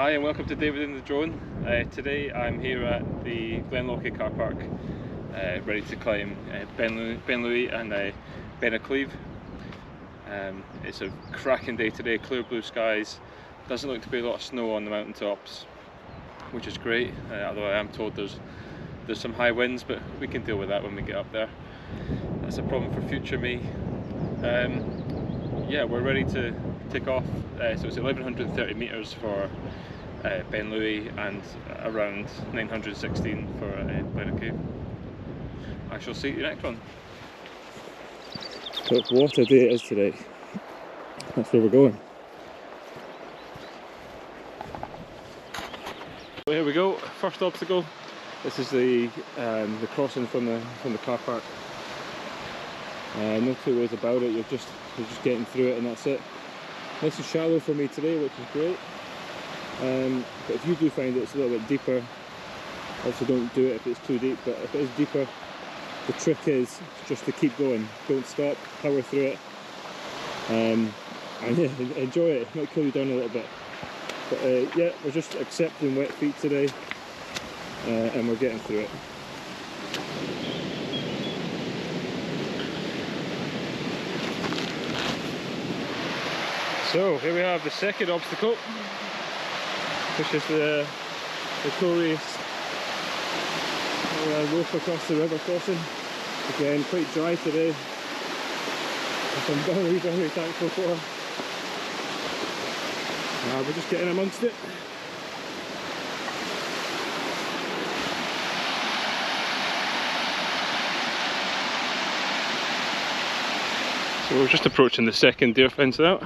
Hi and welcome to David in the Drone. Today I'm here at the Glenlochy car park, ready to climb Ben Lui and Beinn. It's a cracking day today, clear blue skies. Doesn't look to be a lot of snow on the mountain tops, which is great, although I am told there's some high winds, but we can deal with that when we get up there. That's a problem for future me. Yeah, we're ready to take off. So it's 1130 metres for Ben Lui and around 916 for Beinn. I shall see you next one. Look what a day it is today. That's where we're going. So here we go, first obstacle. This is the crossing from the car park. No two ways about it, you're just getting through it and that's it. Nice and shallow for me today, which is great. But if you do find it's a little bit deeper, also don't do it if it's too deep, but if it is deeper, the trick is just to keep going. Don't stop, power through it, and yeah, enjoy it. It might cool you down a little bit. But yeah, we're just accepting wet feet today, and we're getting through it. So here we have the second obstacle, which is the notorious rope across the river crossing. Again, quite dry today, which I'm very, very thankful for. We're just getting amongst it. So we're just approaching the second deer fence out.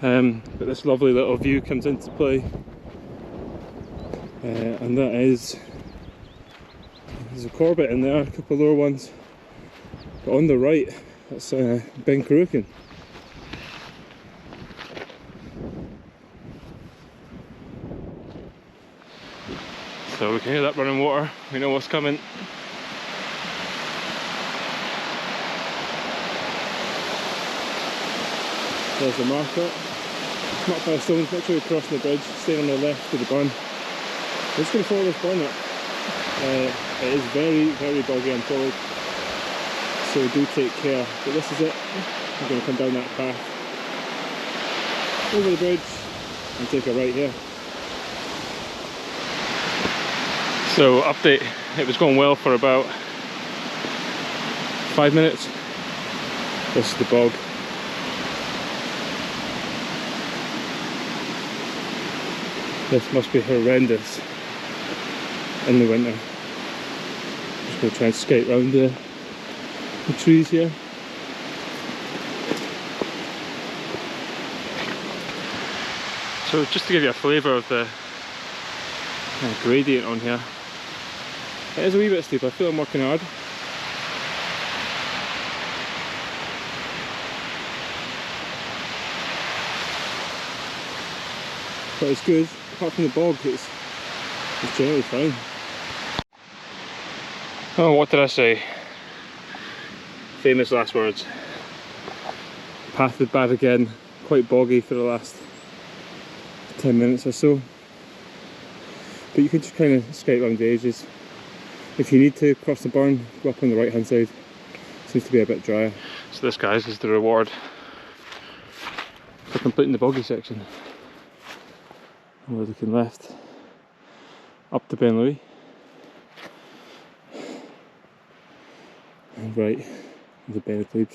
But this lovely little view comes into play, and that is, there's a corbett in there, a couple of lower ones, but on the right that's Ben Lui. So we can hear that running water, we know what's coming. There's the marker. It's not by stones, make sure you're crossing the bridge, stay on the left of the burn. I'm just going to follow this burn up. It is very, very boggy, I'm told, so do take care. But this is it. I'm going to come down that path, over the bridge, and take a right here. So update, it was going well for about 5 minutes. This is the bog. This must be horrendous in the winter. Just going to try and skate around the trees here. So just to give you a flavour of the gradient on here, it is a wee bit steep. I feel I'm working hard. But it's good, apart from the bog, it's generally fine. Oh, what did I say? Famous last words. Path is bad again, quite boggy for the last 10 minutes or so. But you can just kind of skate around the edges. If you need to cross the burn, go up on the right hand side. Seems to be a bit drier. So this, guys, is the reward for completing the boggy section. We're looking left, up to Ben Lui, and right, the Beinn.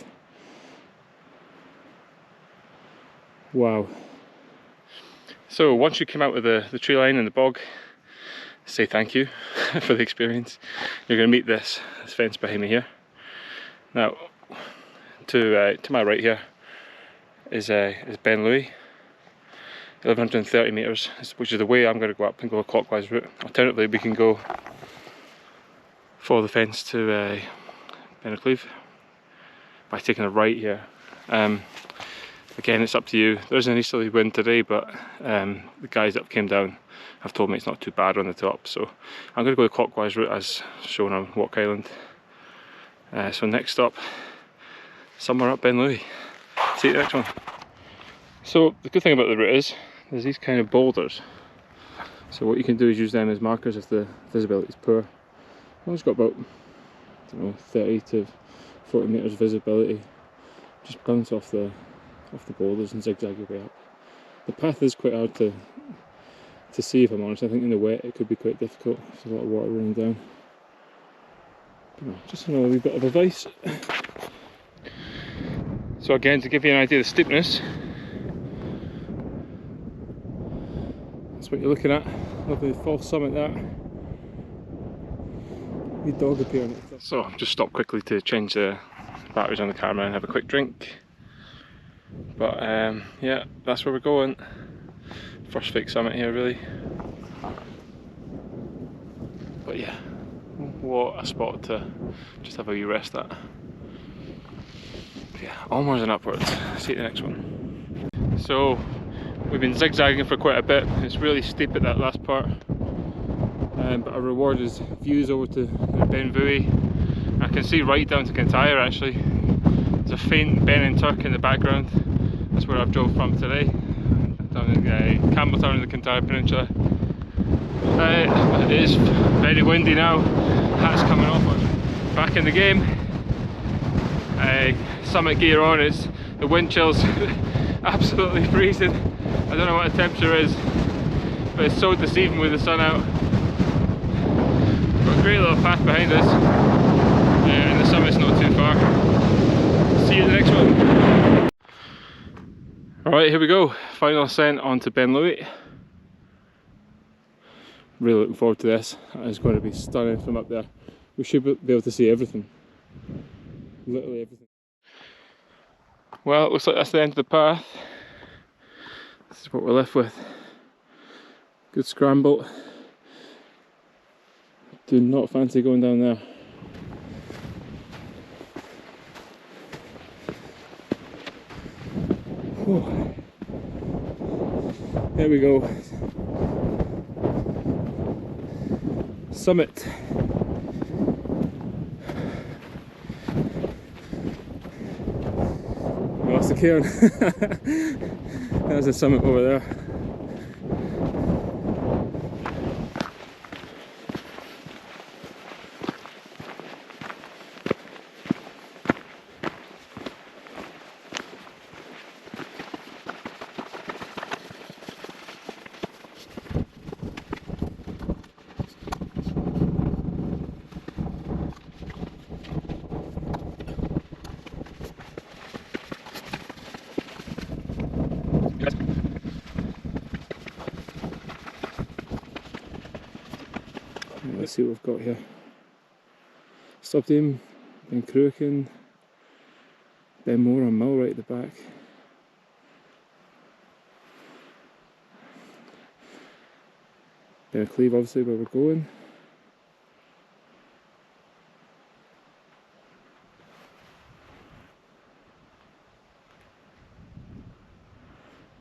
Wow. So once you come out of the tree line and the bog, say thank you for the experience. You're going to meet this fence behind me here. Now, to my right here is Ben Lui. 1130 metres, which is the way I'm going to go up and go a clockwise route. Alternatively, we can go follow the fence to Beinn by taking a right here. Again, it's up to you. There is an easterly wind today, but the guys that came down have told me it's not too bad on the top, so I'm going to go the clockwise route as shown on Walk Island. So next stop, somewhere up Ben Lui. See you next one. So the good thing about the route is there's these kind of boulders. So what you can do is use them as markers if the visibility is poor. I've always got about, I don't know, 30 to 40 metres visibility. Just bounce off the boulders and zigzag your way up. The path is quite hard to see, if I'm honest. I think in the wet it could be quite difficult. There's a lot of water running down. Just another wee bit of advice. So again, to give you an idea of the steepness, that's what you're looking at. Lovely false summit there. Wee dog appearing. So I've just stopped quickly to change the batteries on the camera and have a quick drink. But yeah, that's where we're going. First fake summit here, really. But yeah, what a spot to just have a wee rest at. Yeah, onwards and upwards. See you at the next one. So we've been zigzagging for quite a bit. It's really steep at that last part, but our reward is views over to Ben Lui. I can see right down to Kintyre actually. There's a faint Ben and Turk in the background. That's where I've drove from today, down in Campbelltown in the Kintyre Peninsula. It is very windy now. Hat's coming off. I'm back in the game. Summit gear on. It's the wind chill's absolutely freezing. I don't know what the temperature is, but it's so deceiving with the sun out. Got a great little path behind us, and the summit's not too far. See you at the next one. Alright, here we go. Final ascent onto Ben Lui. Really looking forward to this. It's going to be stunning from up there. We should be able to see everything. Literally everything. Well, it looks like that's the end of the path. This is what we're left with. Good scramble. Do not fancy going down there. Whew. There we go. Summit. Oh, that's the cairn. There's the summit over there. Let's see what we've got here. Stubdame, Ben Cruachan, Ben More and Mull right at the back. Ben Cleave obviously where we're going.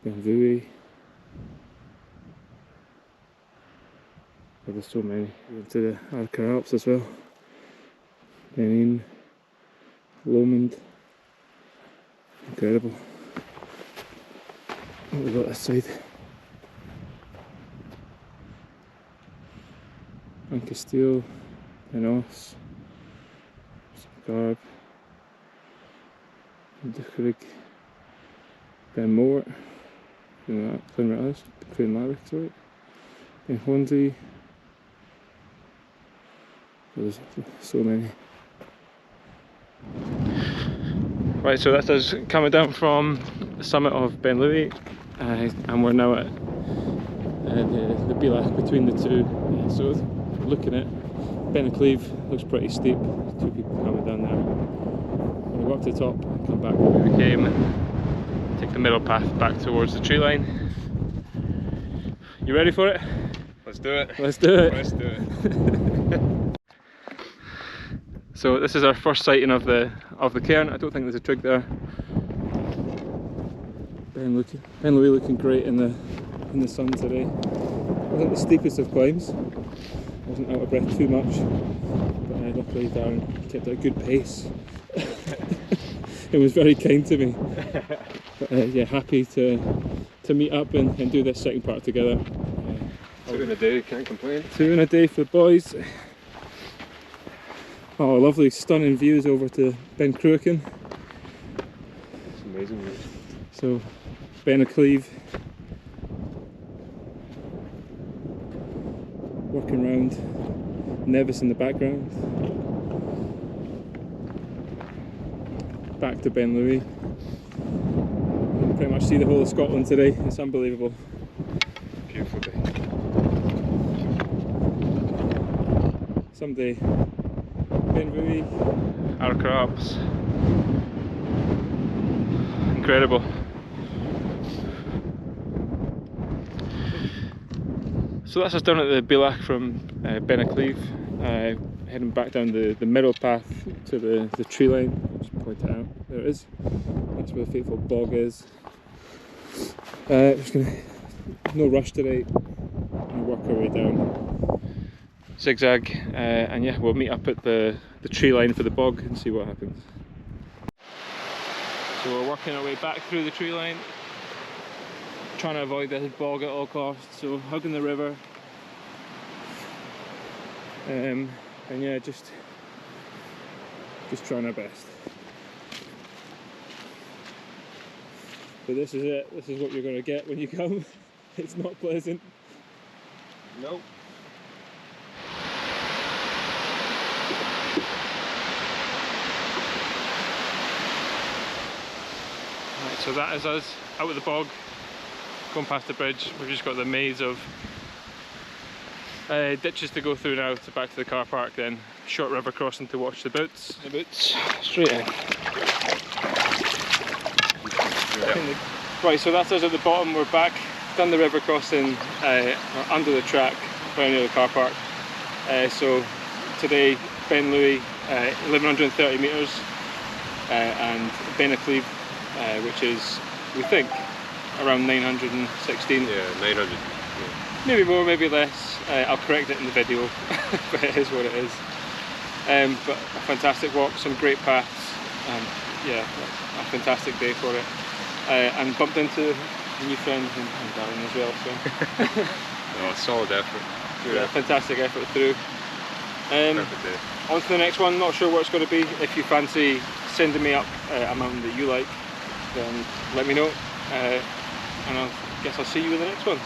Ben Lui. There's so many. Into the Archer Alps as well. Beinn, Lomond. Incredible. What have we got this side? Ancasteel, Enos, Garb, Duchrig, Ben More, Queen Larrick, sorry, Ben Hornsey. There's so many. Right, so that's us coming down from the summit of Ben Lui, and we're now at the Bealach between the two. So looking at Ben Cleave, looks pretty steep. Two people coming down there. We'll go up to the top, come back where we came, take the middle path back towards the tree line. You ready for it? Let's do it. Let's do it. Let's do it. So this is our first sighting of the cairn. I don't think there's a trig there. Ben Lui looking great in the sun today. Wasn't the steepest of climbs. Wasn't out of breath too much, but luckily Darren kept at a good pace. It was very kind to me. But yeah, happy to to meet up and do this second part together. 2 in a day, can't complain. 2 in a day for the boys. Oh, lovely stunning views over to Ben Cruachan. It's amazing. So, Ben working around, Nevis in the background. Back to Ben Lui. You can pretty much see the whole of Scotland today. It's unbelievable. Beautiful day. Someday, Ben Lui. Our crops. Incredible. So that's us down at the Bealach from Benacleave, heading back down the middle path to the tree line. I'll just point it out. There it is. That's where the fateful bog is. Just no rush today. We'll work our way down. Zigzag, and yeah, we'll meet up at the tree line for the bog and see what happens. So we're working our way back through the tree line, trying to avoid this bog at all costs, so hugging the river, and yeah, just trying our best. But this is it, this is what you're going to get when you come. It's not pleasant. Nope. Right, so that is us out of the bog, going past the bridge. We've just got the maze of ditches to go through now to back to the car park, then short river crossing to watch the boats. The boats, straight in. Yep. Right, so that's us at the bottom. We're back, done the river crossing under the track, very near the car park. So today, Ben Lui, 1130 metres, and Benacleave, which is, we think, around 916. Yeah, 900. Yeah. Maybe more, maybe less. I'll correct it in the video, but it is what it is. But a fantastic walk, some great paths, and yeah, a fantastic day for it. And bumped into a new friend and Darren as well. So No, solid effort. Good yeah, effort. fantastic effort through. Perfect day. On to the next one. Not sure what it's going to be. If you fancy sending me up a mountain that you like, then let me know. And I guess I'll see you in the next one.